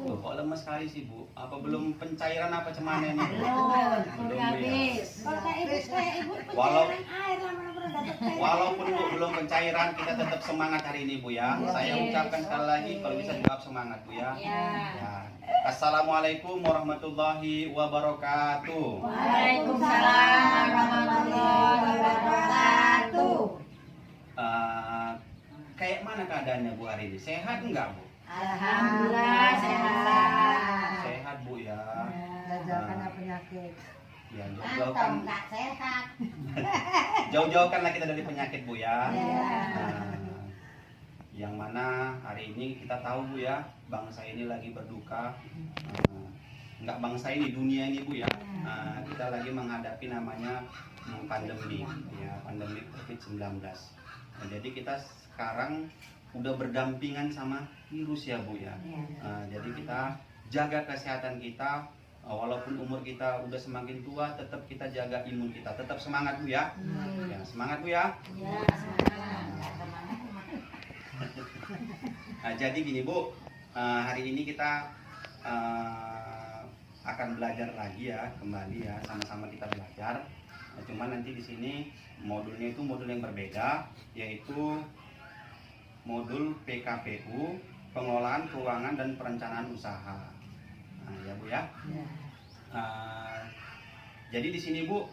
Loh, kok lemes sekali sih Bu? Apa belum pencairan apa cemana ini? Belum habis. Walaupun Bu belum pencairan, kita tetap semangat hari ini Bu ya. Saya ucapkan sekali lagi kalau bisa jawab semangat Bu ya. Ya. Assalamualaikum warahmatullahi wabarakatuh. Waalaikumsalam warahmatullahi wabarakatuh. Kayak mana keadaannya Bu hari ini? Sehat enggak Bu? Alhamdulillah sehat. Sehat Bu ya. Jauhkanlah penyakit. Ya, Atau enggak sehat. jauh-jauhkanlah kita dari penyakit Bu ya. Ya. Yang mana hari ini kita tahu Bu ya, bangsa ini lagi berduka. Enggak bangsa ini, dunia ini Bu ya. Kita lagi menghadapi namanya pandemi ya, pandemi COVID-19. Jadi kita sekarang udah berdampingan sama virus ya Bu ya. Jadi kita jaga kesehatan kita, walaupun umur kita udah semakin tua, tetap kita jaga imun kita. Tetap semangat Bu ya. Ya, semangat Bu ya. Nah, jadi gini Bu, hari ini kita akan belajar lagi ya, kembali ya, sama-sama kita belajar. Cuman nanti di sini modulnya itu modul yang berbeda, yaitu modul PKPU, pengelolaan keuangan dan perencanaan usaha. Ya Bu ya. Jadi di sini Bu,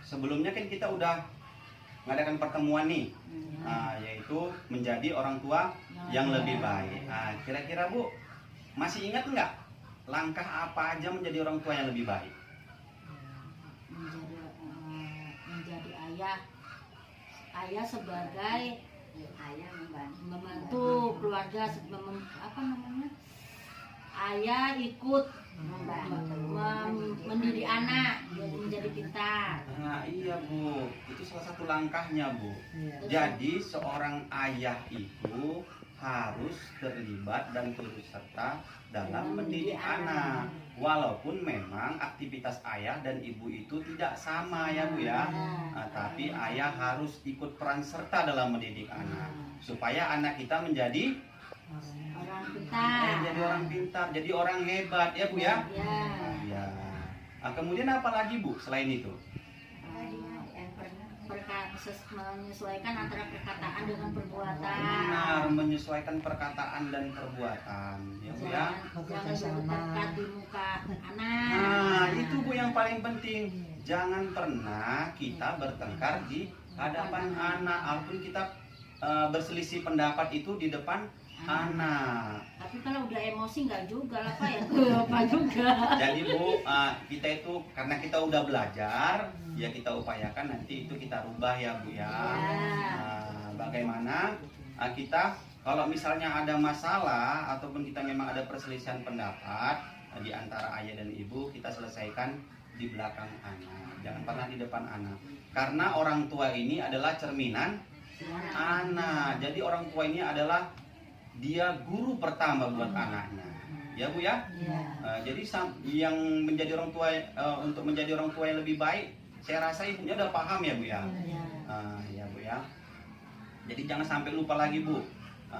sebelumnya kan kita udah mengadakan pertemuan nih, yaitu menjadi orang tua yang lebih baik. Kira-kira Bu masih ingat nggak langkah apa aja menjadi orang tua yang lebih baik? Menjadi ayah sebagai membantu keluarga, ayah ikut mendidik anak menjadi pintar. Nah iya Bu, itu salah satu langkahnya Bu. Jadi seorang ayah itu harus terlibat dan turut serta dalam mendidik anak. Walaupun memang aktivitas ayah dan ibu itu tidak sama ya Bu ya. Tapi ayah harus ikut peran serta dalam mendidik anak, supaya anak kita menjadi orang pintar. Jadi orang pintar, jadi orang hebat ya Bu ya. Ya. Kemudian apa lagi Bu selain itu? Menyesuaikan antara perkataan dengan perbuatan. Benar, menyesuaikan perkataan dan perbuatan ya Bu ya. Jangan berdekat di muka anak. Nah itu Bu yang paling penting. Jangan pernah kita bertengkar di hadapan anak, walaupun kita berselisih pendapat itu di depan anak. Tapi kalau udah emosi nggak juga lah Pak ya. Apa juga. Jadi Bu, kita itu karena kita udah belajar, ya kita upayakan nanti itu kita rubah ya Bu ya. Bagaimana kita kalau misalnya ada masalah ataupun kita memang ada perselisihan pendapat di antara ayah dan ibu, kita selesaikan di belakang anak. Jangan pernah di depan anak. Karena orang tua ini adalah cerminan anak. Jadi orang tua ini adalah dia guru pertama buat anaknya, ya Bu ya. Jadi yang menjadi orang tua untuk menjadi orang tua yang lebih baik, saya rasa ibunya udah paham ya Bu ya. Ya Bu ya. Jadi jangan sampai lupa lagi Bu.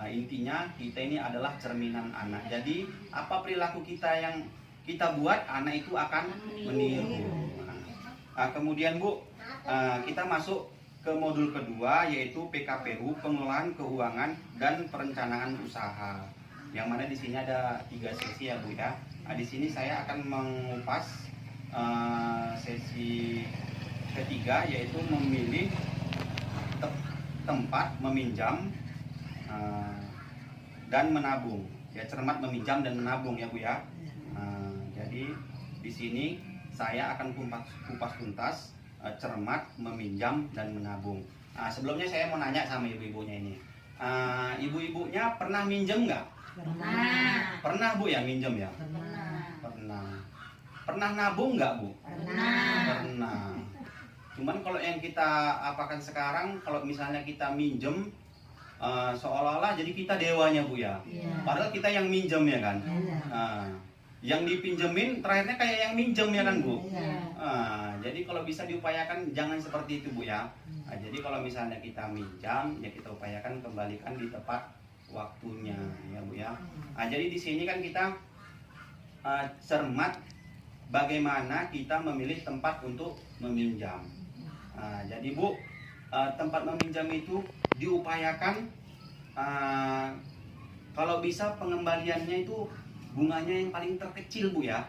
Intinya kita ini adalah cerminan anak. Jadi apa perilaku kita yang kita buat, anak itu akan meniru. Kemudian Bu, kita masuk ke modul kedua, yaitu PKPU, pengelolaan keuangan dan perencanaan usaha. Yang mana di sini ada 3 sesi ya Bu ya. Di sini saya akan mengupas sesi ketiga, yaitu memilih tempat meminjam dan menabung. Ya, cermat meminjam dan menabung ya Bu ya. Jadi di sini saya akan kupas tuntas cermat, meminjam, dan menabung. Sebelumnya saya mau nanya sama ibu-ibunya ini. Ibu-ibunya pernah minjem nggak? Pernah. Pernah Bu ya minjem ya? Pernah. Pernah nabung nggak Bu? Pernah. Cuman kalau yang kita apakan sekarang, kalau misalnya kita minjem, seolah-olah jadi kita dewanya Bu ya. Padahal kita yang minjem ya kan. Yang dipinjemin terakhirnya kayak yang minjem ya kan Bu. Jadi kalau bisa diupayakan jangan seperti itu Bu ya. Jadi kalau misalnya kita minjam, ya kita upayakan kembalikan di tepat waktunya, ya Bu ya. Nah, jadi di sini kan kita cermat bagaimana kita memilih tempat untuk meminjam. Nah, jadi Bu, tempat meminjam itu diupayakan kalau bisa pengembaliannya itu bunganya yang paling terkecil Bu ya.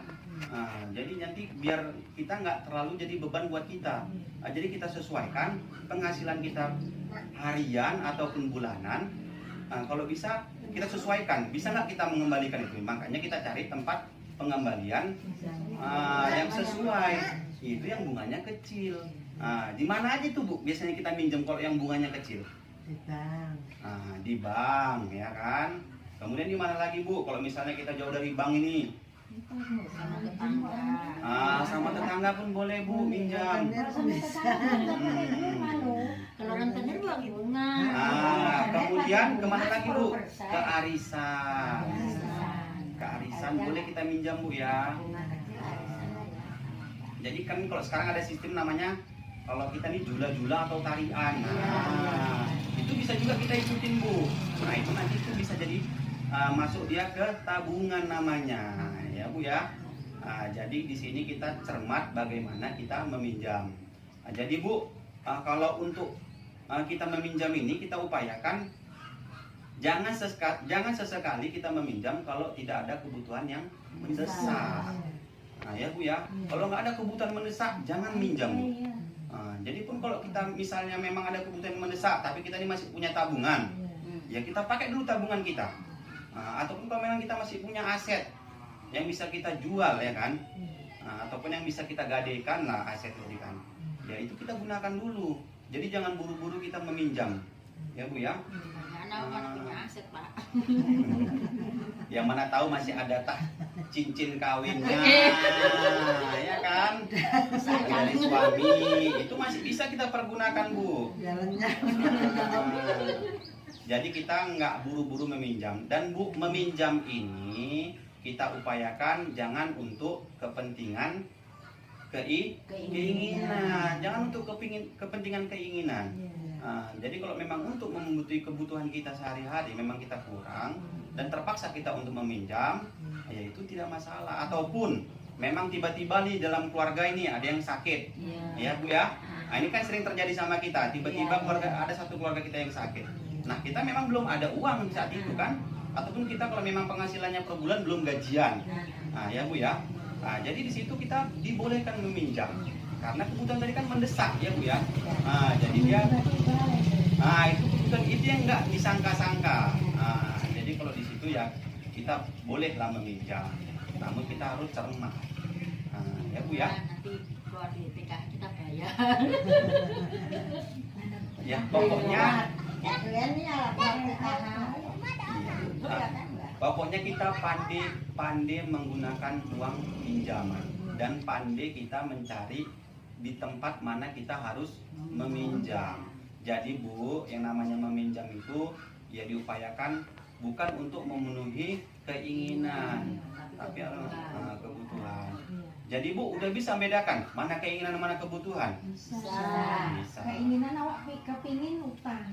Jadi nanti biar kita nggak terlalu jadi beban buat kita. Jadi kita sesuaikan penghasilan kita harian ataupun bulanan. Kalau bisa kita sesuaikan, bisa nggak kita mengembalikan itu? Makanya kita cari tempat pengembalian yang sesuai. Itu yang bunganya kecil. Di mana aja tuh Bu? Biasanya kita minjem kalau yang bunganya kecil? Di bank. Di bank, ya kan? Kemudian di mana lagi Bu? Kalau misalnya kita jauh dari bank ini? Sama tetangga. Sama tetangga pun boleh Bu minjam. Kalau rentenir uang bunga. Kemudian kemana lagi Bu? Ke arisan. Ke arisan boleh kita minjam Bu ya. Jadi kan kalau sekarang ada sistem namanya kalau kita nih jula-jula atau tarian. Itu bisa juga kita ikutin Bu. Nah itu nanti itu bisa jadi masuk dia ke tabungan namanya, ya Bu ya. Jadi di sini kita cermat bagaimana kita meminjam. Jadi Bu, kalau untuk kita meminjam ini kita upayakan jangan sesekali kita meminjam kalau tidak ada kebutuhan yang mendesak. Ya Bu ya, kalau nggak ada kebutuhan mendesak jangan minjam Bu. Jadi pun kalau kita misalnya memang ada kebutuhan mendesak tapi kita ini masih punya tabungan, ya kita pakai dulu tabungan kita. Ataupun kalau memang kita masih punya aset yang bisa kita jual ya kan, ataupun yang bisa kita gadekan lah aset itu kan, ya itu kita gunakan dulu. Jadi jangan buru-buru kita meminjam, ya Bu ya. Mana punya aset Pak. Yang mana tahu masih ada cincin kawinnya, ya kan, dari suami itu masih bisa kita pergunakan Bu. Jadi kita nggak buru-buru meminjam. Dan Bu, meminjam ini kita upayakan jangan untuk kepentingan keinginan. Jangan untuk kepentingan keinginan. Jadi kalau memang untuk memenuhi kebutuhan kita sehari-hari memang kita kurang dan terpaksa kita untuk meminjam, ya itu tidak masalah. Ataupun memang tiba-tiba nih dalam keluarga ini ada yang sakit, ya Bu ya. Ini kan sering terjadi sama kita. Tiba-tiba ada satu keluarga kita yang sakit. Nah kita memang belum ada uang saat itu kan, ataupun kita kalau memang penghasilannya per bulan belum gajian, ya Bu ya. Jadi di situ kita dibolehkan meminjam karena kebutuhan tadi kan mendesak ya Bu ya. Jadi dia, itu kebutuhan itu yang nggak disangka-sangka. Jadi kalau di situ ya kita bolehlah meminjam, namun kita harus cermat, ya Bu ya. Nanti kalau di PKH kita bayar. Ya pokoknya. Pokoknya kita pandai menggunakan uang pinjaman dan pandai kita mencari di tempat mana kita harus meminjam. Jadi Bu, yang namanya meminjam itu ya diupayakan bukan untuk memenuhi keinginan, tapi kebutuhan. Jadi Bu udah bisa bedakan mana keinginan mana kebutuhan? Bisa. Keinginan awak kepingin utang.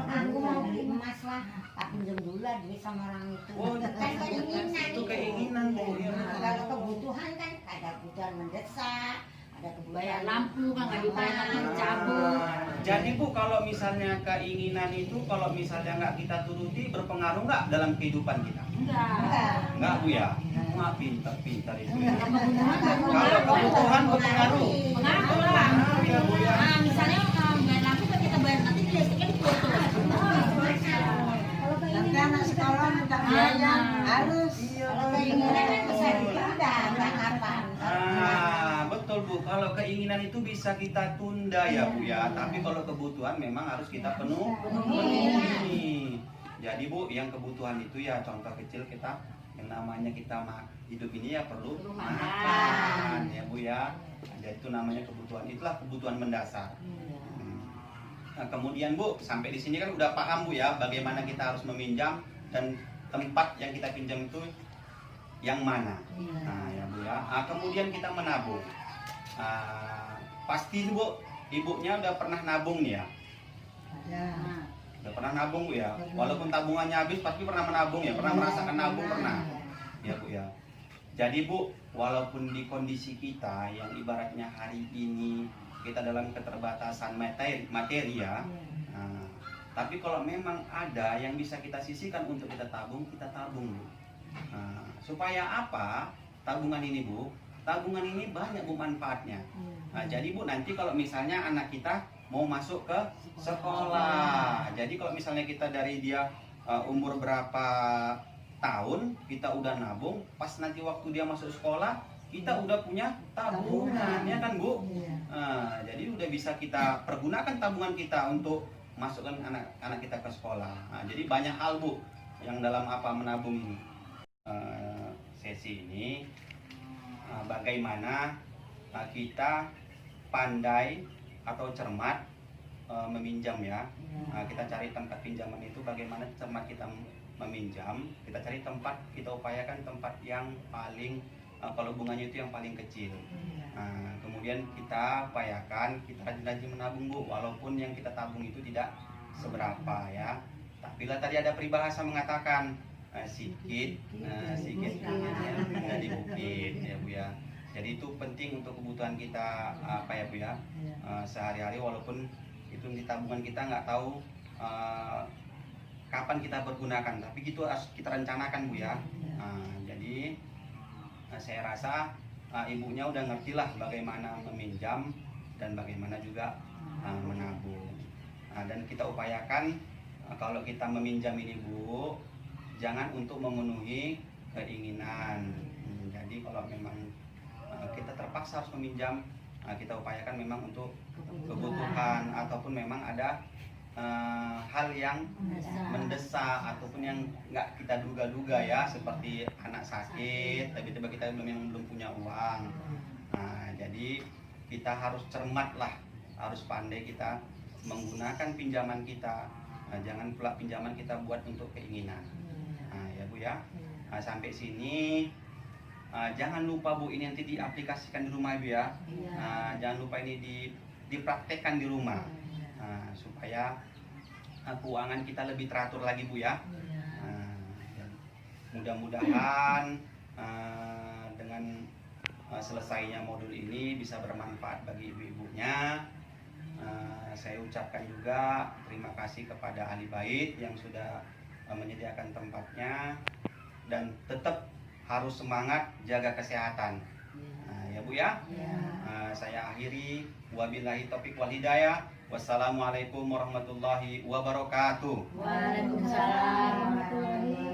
Aku mau beli emas lah, tak pinjam dulu lah duit sama orang itu. Kan keinginan itu keinginan Bu. Kalau kebutuhan kan ada kebutuhan mendesak, ada kebutuhan Bayar lampu kan nggak dibayar nanti dicabut. Jadi Bu kalau misalnya keinginan itu kalau misalnya nggak kita turuti berpengaruh nggak dalam kehidupan kita? Enggak Bu ya. Wah pintar itu. Kalau kebutuhan berpengaruh. Pengaruh lah. Ya Bu ya. Misalnya bayar lampu kan kita bayar nanti listriknya dipotong. Nanti anak sekolah minta biaya harus. Kalau keinginan kan bisa ditunda, nggak kapan. Betul Bu. Kalau keinginan itu bisa kita tunda ya Bu ya. Tapi kalau kebutuhan memang harus kita penuhi. Jadi Bu, yang kebutuhan itu ya contoh kecil kita yang namanya kita hidup ini ya perlu makan ya Bu ya. Jadi itu namanya kebutuhan, itulah kebutuhan mendasar. Nah, kemudian Bu, sampai di sini kan udah paham Bu ya bagaimana kita harus meminjam dan tempat yang kita pinjam itu yang mana. Nah ya Bu ya. Kemudian kita menabung. Pasti Bu, ibunya udah pernah nabung nih ya. Udah pernah nabung Bu ya? Walaupun tabungannya habis, pasti pernah menabung ya? Pernah merasakan nabung, pernah? Ya Bu ya. Jadi Bu, walaupun di kondisi kita yang ibaratnya hari ini kita dalam keterbatasan materi ya, nah, tapi kalau memang ada yang bisa kita sisihkan untuk kita tabung Bu. Nah, supaya apa? Tabungan ini Bu, tabungan ini banyak Bu manfaatnya. Nah, jadi Bu, nanti kalau misalnya anak kita mau masuk ke sekolah, jadi kalau misalnya kita dari dia umur berapa tahun kita udah nabung, pas nanti waktu dia masuk sekolah kita udah punya tabungan, ya kan Bu? Nah, jadi udah bisa kita pergunakan tabungan kita untuk masukkan anak-anak kita ke sekolah. Nah, jadi banyak hal Bu yang dalam apa menabung ini. Sesi ini bagaimana kita pandai atau cermat meminjam ya. Kita cari tempat pinjaman itu bagaimana cermat kita meminjam. Kita cari tempat, kita upayakan tempat yang paling kalau bunganya itu yang paling kecil. Kemudian kita upayakan kita rajin-rajin menabung Bu, walaupun yang kita tabung itu tidak seberapa ya. Tapi lah tadi ada peribahasa mengatakan sikit jadi bukit ya Bu ya. Jadi itu penting untuk kebutuhan kita apa ya Bu ya, sehari-hari, walaupun itu di tabungan kita nggak tahu kapan kita pergunakan, tapi gitu harus kita rencanakan Bu ya. Jadi saya rasa ibunya udah ngerti lah bagaimana meminjam dan bagaimana juga menabung. Dan kita upayakan kalau kita meminjam ini Bu, jangan untuk memenuhi keinginan. Jadi kalau memang kita terpaksa harus meminjam, kita upayakan memang untuk kebutuhan ataupun memang ada hal yang mendesak ataupun yang nggak kita duga-duga ya, seperti anak sakit, tiba-tiba kita belum punya uang. Jadi kita harus cermat lah, harus pandai kita menggunakan pinjaman kita. Jangan pula pinjaman kita buat untuk keinginan. Ya Bu ya. Sampai sini jangan lupa Bu, ini nanti diaplikasikan di rumah Bu ya. Jangan lupa ini dipraktekkan di rumah supaya keuangan kita lebih teratur lagi Bu ya. Mudah-mudahan dengan selesainya modul ini bisa bermanfaat bagi ibu-ibunya. Saya ucapkan juga terima kasih kepada ahli bait yang sudah menyediakan tempatnya, dan tetap harus semangat jaga kesehatan. Ya Bu ya. Saya akhiri, wabillahi taufiq wal hidayah. Wassalamualaikum warahmatullahi wabarakatuh. Waalaikumsalam warahmatullahi